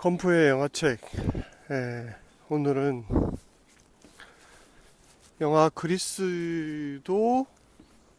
건프의 영화책. 오늘은 영화 그리스도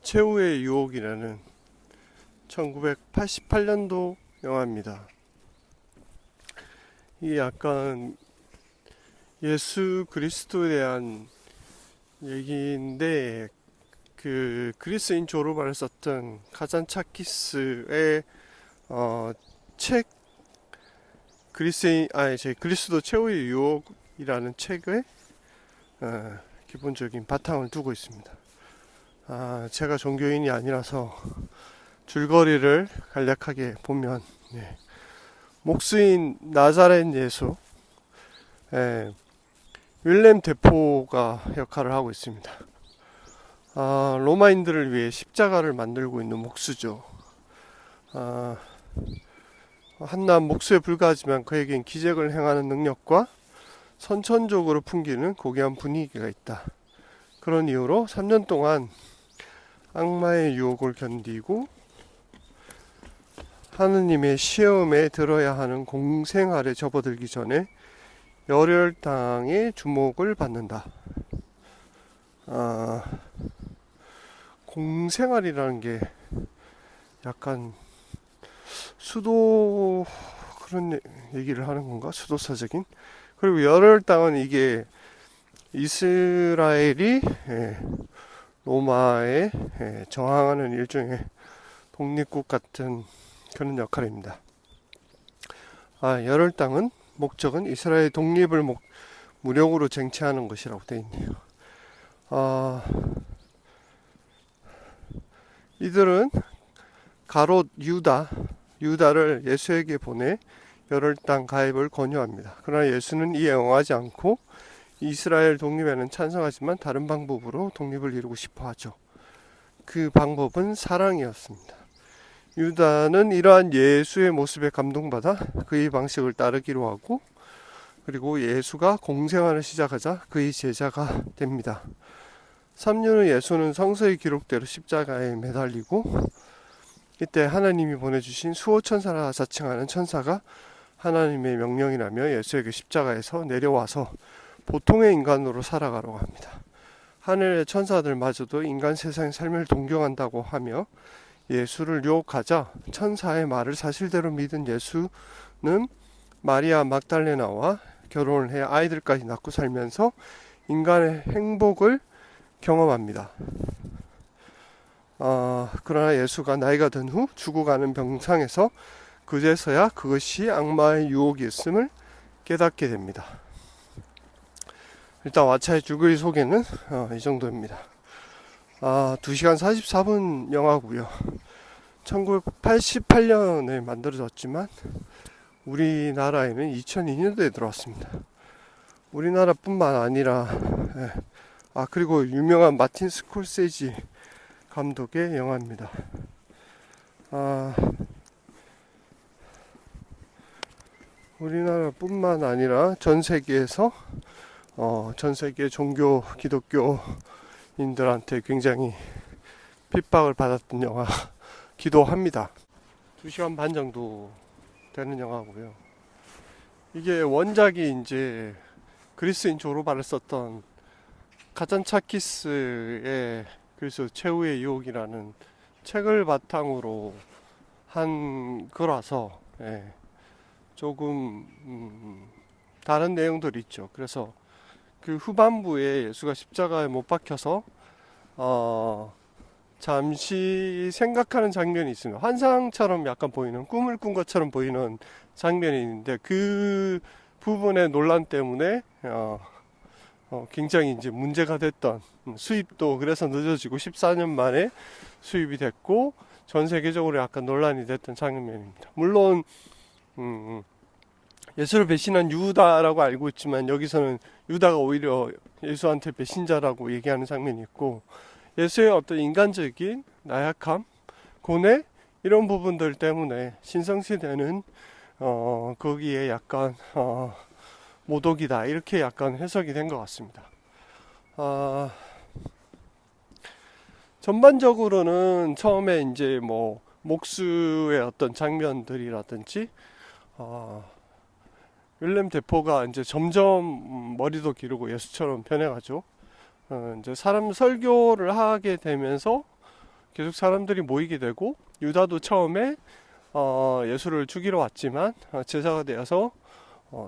최후의 유혹이라는 1988년도 영화입니다. 이게 약간 예수 그리스도에 대한 얘기인데, 그 그리스인 조르바를 썼던 카잔차키스의 책 그리스도 최후의 유혹이라는 책의 기본적인 바탕을 두고 있습니다. 제가 종교인이 아니라서 줄거리를 간략하게 보면, 목수인 나자렛 예수, 윌렘 데포가 역할을 하고 있습니다. 로마인들을 위해 십자가를 만들고 있는 목수죠. 한낱 목수에 불과하지만 그에겐 기적을 행하는 능력과 선천적으로 풍기는 고귀한 분위기가 있다. 그런 이유로 3년 동안 악마의 유혹을 견디고 하느님의 시험에 들어야 하는 공생활에 접어들기 전에 열혈당의 주목을 받는다. 공생활이라는 게 약간 수도 그런 얘기를 하는 건가? 수도사적인. 그리고 열혈당은 이게 이스라엘이 로마에 저항하는 일종의 독립국 같은 그런 역할입니다. 열혈당은 목적은 이스라엘 독립을 무력으로 쟁취하는 것이라고 되어 있네요. 이들은 가롯 유다를 예수에게 보내 열혈당 가입을 권유합니다. 그러나 예수는 이에 응하지 않고 이스라엘 독립에는 찬성하지만 다른 방법으로 독립을 이루고 싶어 하죠. 그 방법은 사랑이었습니다. 유다는 이러한 예수의 모습에 감동받아 그의 방식을 따르기로 하고, 그리고 예수가 공생활을 시작하자 그의 제자가 됩니다. 3년 후 예수는 성서의 기록대로 십자가에 매달리고, 이때 하나님이 보내주신 수호천사라 자칭하는 천사가 하나님의 명령이라며 예수에게 십자가에서 내려와서 보통의 인간으로 살아가려고 합니다. 하늘의 천사들마저도 인간 세상의 삶을 동경한다고 하며 예수를 유혹하자 천사의 말을 사실대로 믿은 예수는 마리아 막달레나와 결혼을 해 아이들까지 낳고 살면서 인간의 행복을 경험합니다. 그러나 예수가 나이가 든 후 죽어가는 병상에서 그제서야 그것이 악마의 유혹이었음을 깨닫게 됩니다. 일단 왓챠의 줄거리 소개는 이 정도입니다. 2시간 44분 영화고요. 1988년에 만들어졌지만 우리나라에는 2002년도에 들어왔습니다. 우리나라뿐만 아니라 그리고 유명한 마틴 스콜세지 감독의 영화입니다. 우리나라뿐만 아니라 전 세계에서 전 세계 종교 기독교인들한테 굉장히 핍박을 받았던 영화기도 합니다. 2시간 반 정도 되는 영화고요. 이게 원작이 이제 그리스인 조르바를 썼던 카잔차키스의 그리스 최후의 유혹이라는 책을 바탕으로 한 거라서 조금 다른 내용들이 있죠. 그래서 그 후반부에 예수가 십자가에 못 박혀서 잠시 생각하는 장면이 있습니다. 환상처럼 약간 보이는, 꿈을 꾼 것처럼 보이는 장면이 있는데, 그 부분의 논란 때문에 굉장히 이제 문제가 됐던, 수입도 그래서 늦어지고 14년 만에 수입이 됐고 전 세계적으로 약간 논란이 됐던 장면입니다. 물론 예수를 배신한 유다라고 알고 있지만 여기서는 유다가 오히려 예수한테 배신자라고 얘기하는 장면이 있고, 예수의 어떤 인간적인 나약함, 고뇌, 이런 부분들 때문에 신성시대는 거기에 약간 모독이다, 이렇게 약간 해석이 된 것 같습니다. 전반적으로는 처음에 이제 뭐 목수의 어떤 장면들이라든지 윌렘 데포가 이제 점점 머리도 기르고 예수처럼 변해가죠. 이제 사람 설교를 하게 되면서 계속 사람들이 모이게 되고, 유다도 처음에 예수를 죽이러 왔지만 제자가 되어서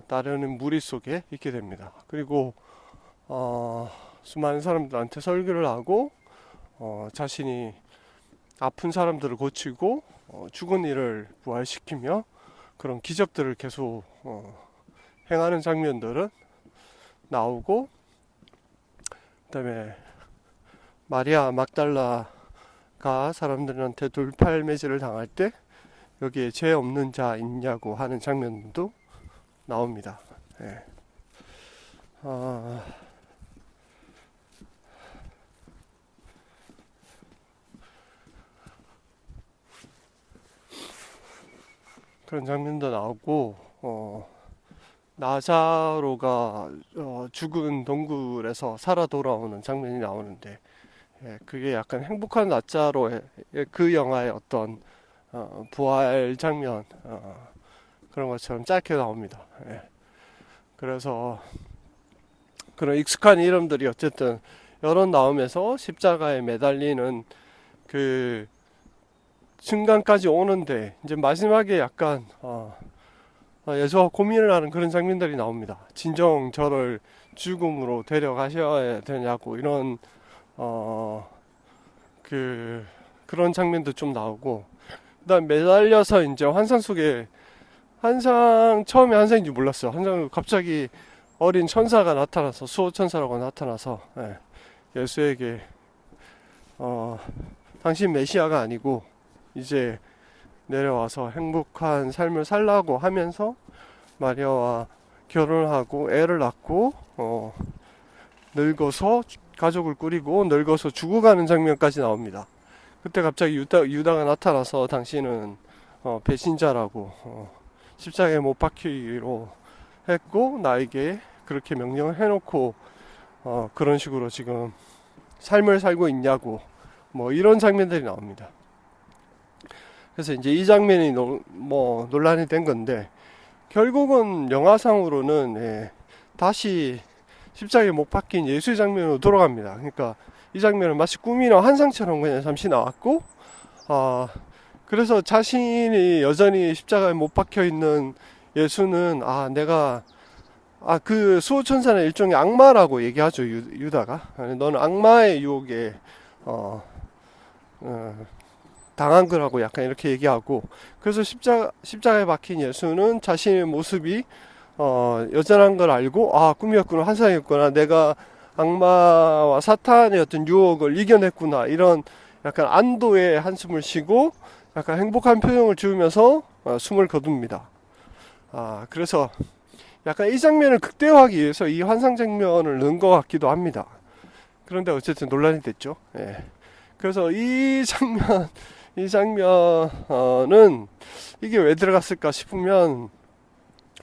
따르는 무리 속에 있게 됩니다. 그리고 수많은 사람들한테 설교를 하고 자신이 아픈 사람들을 고치고 죽은 이를 부활시키며 그런 기적들을 계속 행하는 장면들은 나오고, 그다음에 마리아 막달라가 사람들한테 돌팔매질을 당할 때 여기에 죄 없는 자 있냐고 하는 장면도 나옵니다. 예. 그런 장면도 나오고, 나사로가 죽은 동굴에서 살아 돌아오는 장면이 나오는데, 예, 그게 약간 행복한 나사로의 그 영화의 어떤 부활 장면, 그런 것처럼 짧게 나옵니다. 예. 그래서 그런 익숙한 이름들이 어쨌든 여러 나오면서 십자가에 매달리는 그 순간까지 오는데, 이제 마지막에 약간 예수와 고민을 하는 그런 장면들이 나옵니다. 진정 저를 죽음으로 데려가셔야 되냐고, 이런 그런 장면도 좀 나오고, 그다음 매달려서 이제 환상 속에, 처음에 환상인지 몰랐어요. 환상 갑자기 어린 천사가 나타나서, 수호천사라고 나타나서, 예, 예수에게 당신 메시아가 아니고 이제 내려와서 행복한 삶을 살라고 하면서 마리아와 결혼하고 애를 낳고 늙어서 가족을 꾸리고 늙어서 죽어가는 장면까지 나옵니다. 그때 갑자기 유다가 나타나서 당신은 배신자라고, 십자가에 못 박히기로 했고 나에게 그렇게 명령을 해놓고 그런 식으로 지금 삶을 살고 있냐고, 뭐 이런 장면들이 나옵니다. 그래서 이제 이 장면이 논란이 된 건데, 결국은 영화상으로는, 예, 다시 십자가에 못 박힌 예수의 장면으로 돌아갑니다. 그러니까 이 장면은 마치 꿈이나 환상처럼 그냥 잠시 나왔고, 그래서 자신이 여전히 십자가에 못 박혀 있는 예수는, 그 수호천사는 일종의 악마라고 얘기하죠. 유다가 너는 악마의 유혹에 당한 거라고 약간 이렇게 얘기하고, 그래서 십자가에 박힌 예수는 자신의 모습이 여전한 걸 알고, 꿈이었구나, 환상이었구나, 내가 악마와 사탄의 어떤 유혹을 이겨냈구나, 이런 약간 안도의 한숨을 쉬고 약간 행복한 표정을 지으면서 숨을 거둡니다. 그래서 약간 이 장면을 극대화하기 위해서 이 환상 장면을 넣은 것 같기도 합니다. 그런데 어쨌든 논란이 됐죠. 예. 그래서 이 장면은 이게 왜 들어갔을까 싶으면,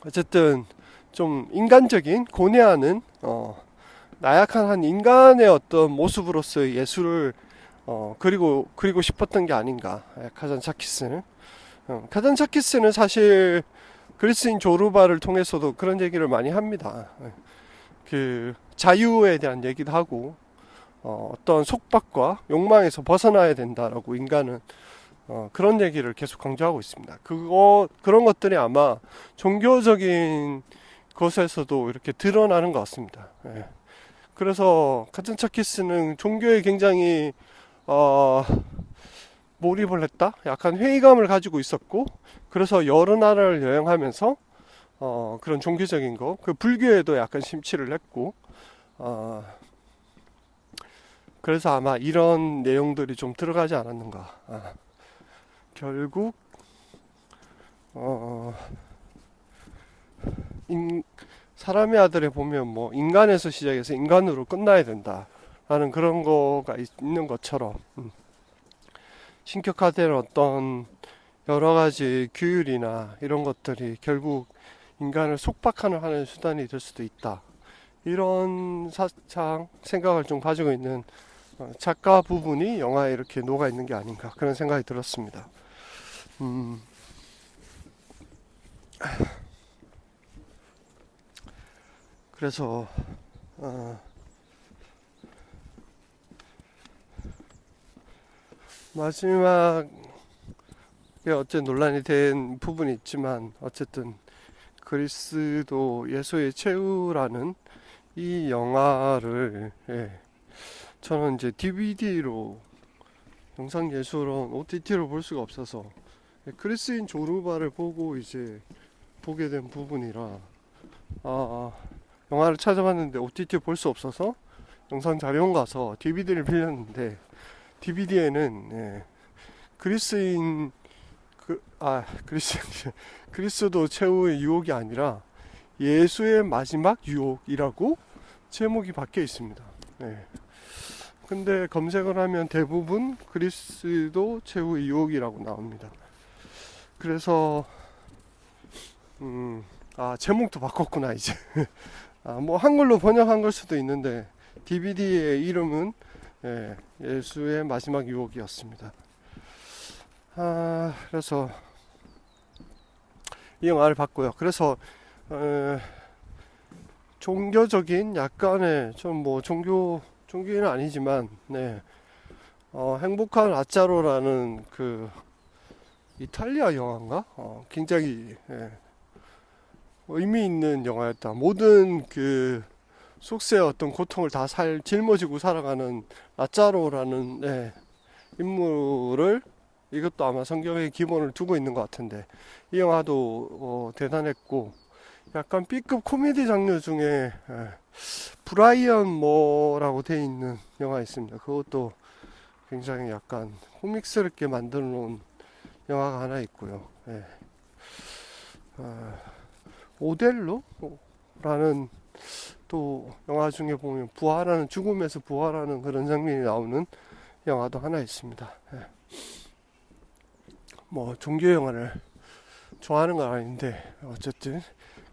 어쨌든 좀 인간적인, 고뇌하는 나약한 한 인간의 어떤 모습으로서의 예수를 그리고 싶었던 게 아닌가. 카잔차키스는 카잔차키스는 사실 그리스인 조르바를 통해서도 그런 얘기를 많이 합니다. 그 자유에 대한 얘기도 하고, 어떤 속박과 욕망에서 벗어나야 된다라고, 인간은 그런 얘기를 계속 강조하고 있습니다. 그런 것들이 아마 종교적인 것에서도 이렇게 드러나는 것 같습니다. 예. 그래서 카잔차키스는 종교에 굉장히 몰입을 했다? 약간 회의감을 가지고 있었고, 그래서 여러 나라를 여행하면서 그런 종교적인 거, 그 불교에도 약간 심취를 했고, 그래서 아마 이런 내용들이 좀 들어가지 않았는가. 결국 사람의 아들에 보면 뭐 인간에서 시작해서 인간으로 끝나야 된다 라는 그런 거가 있는 것처럼, 신격화된 어떤 여러 가지 규율이나 이런 것들이 결국 인간을 속박하는 하는 수단이 될 수도 있다, 이런 생각을 좀 가지고 있는 작가 부분이 영화에 이렇게 녹아 있는 게 아닌가, 그런 생각이 들었습니다. 그래서 마지막에 어째 논란이 된 부분이 있지만 어쨌든 그리스도 예수의 최후라는 이 영화를 저는 이제 DVD로 영상 예술은 OTT로 볼 수가 없어서 그리스인 조르바를 보고 이제 보게 된 부분이라 영화를 찾아봤는데 OTT 볼 수 없어서 영상 자료원 가서 DVD를 빌렸는데 DVD에는 그리스인 그리스도 최후의 유혹이 아니라 예수의 마지막 유혹이라고 제목이 박혀 있습니다. 근데 검색을 하면 대부분 그리스도 최후의 유혹이라고 나옵니다. 그래서 제목도 바꿨구나 이제. 뭐 한글로 번역한 걸 수도 있는데 DVD의 이름은 예수의 마지막 유혹이었습니다. 그래서 이 영화를 봤고요. 그래서 종교적인 약간의 좀 뭐 종교인은 아니지만 행복한 라자로라는 그 이탈리아 영화인가? 굉장히 의미 있는 영화였다. 모든 그 속세의 어떤 고통을 다 짊어지고 살아가는 라자로라는 인물을, 이것도 아마 성경의 기본을 두고 있는 것 같은데 이 영화도 대단했고, 약간 B급 코미디 장르 중에 브라이언 모라고 되어 있는 영화 있습니다. 그것도 굉장히 약간 코믹스럽게 만들어 놓은 영화가 하나 있고요. 오델로라는 또 영화 중에 보면 부활하는, 죽음에서 부활하는 그런 장면이 나오는 영화도 하나 있습니다. 뭐 종교 영화를 좋아하는 건 아닌데 어쨌든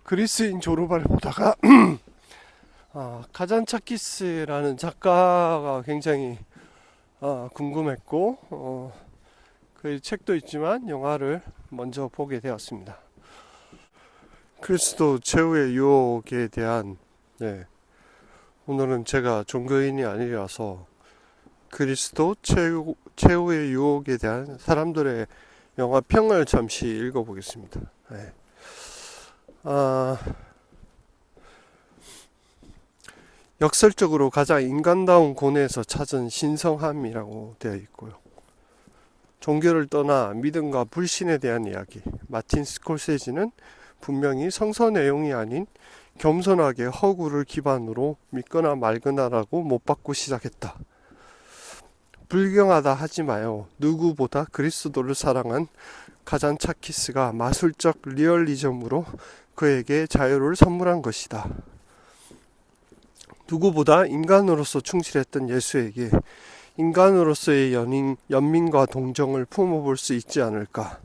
그리스인 조르바를 보다가 카잔차키스라는 작가가 굉장히 궁금했고 그 책도 있지만 영화를 먼저 보게 되었습니다. 그리스도 최후의 유혹에 대한 오늘은 제가 종교인이 아니라서 그리스도 최후의 유혹에 대한 사람들의 영화 평을 잠시 읽어보겠습니다. 역설적으로 가장 인간다운 고뇌에서 찾은 신성함이라고 되어 있고요. 종교를 떠나 믿음과 불신에 대한 이야기. 마틴 스콜세지는 분명히 성서 내용이 아닌 겸손하게 허구를 기반으로 믿거나 말거나라고 못 받고 시작했다. 불경하다 하지 마요. 누구보다 그리스도를 사랑한 카잔차키스가 마술적 리얼리즘으로 그에게 자유를 선물한 것이다. 누구보다 인간으로서 충실했던 예수에게 인간으로서의 연민과 동정을 품어볼 수 있지 않을까.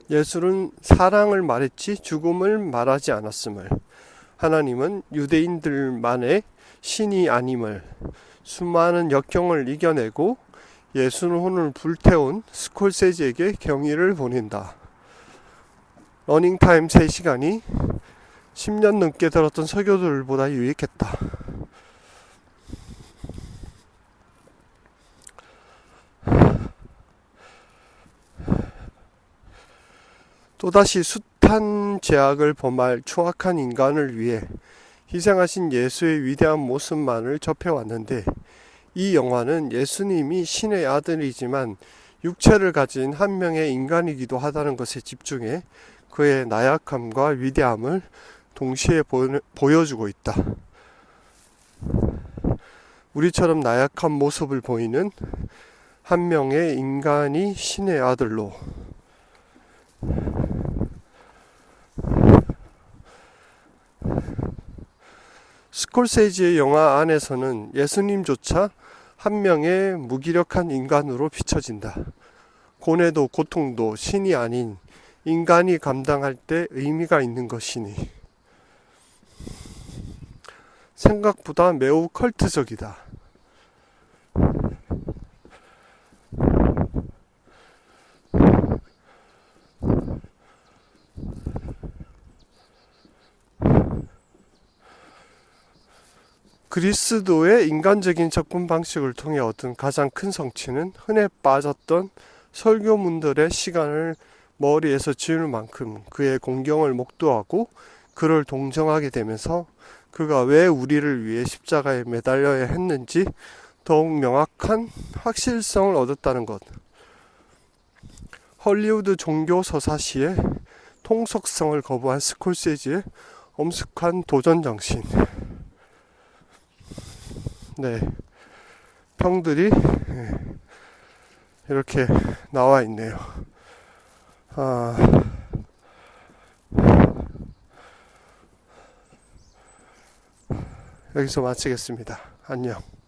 예수는 사랑을 말했지 죽음을 말하지 않았음을, 하나님은 유대인들만의 신이 아님을, 수많은 역경을 이겨내고 예수혼을 불태운 스콜세지에게 경의를 보낸다. 러닝타임 3시간이 10년 넘게 들었던 설교들보다 유익했다. 또다시 숱한 죄악을 범할 추악한 인간을 위해 희생하신 예수의 위대한 모습만을 접해왔는데, 이 영화는 예수님이 신의 아들이지만 육체를 가진 한 명의 인간이기도 하다는 것에 집중해 그의 나약함과 위대함을 동시에 보여주고 있다. 우리처럼 나약한 모습을 보이는 한 명의 인간이 신의 아들로, 스콜세지의 영화 안에서는 예수님조차 한 명의 무기력한 인간으로 비춰진다. 고뇌도 고통도 신이 아닌 인간이 감당할 때 의미가 있는 것이니 생각보다 매우 컬트적이다. 그리스도의 인간적인 접근 방식을 통해 얻은 가장 큰 성취는 흔해 빠졌던 설교문들의 시간을 머리에서 지울 만큼 그의 공경을 목도하고 그를 동정하게 되면서 그가 왜 우리를 위해 십자가에 매달려야 했는지 더욱 명확한 확실성을 얻었다는 것. 헐리우드 종교 서사시의 통속성을 거부한 스콜세지의 엄숙한 도전 정신. 네, 평들이 이렇게 나와 있네요. 여기서 마치겠습니다. 안녕.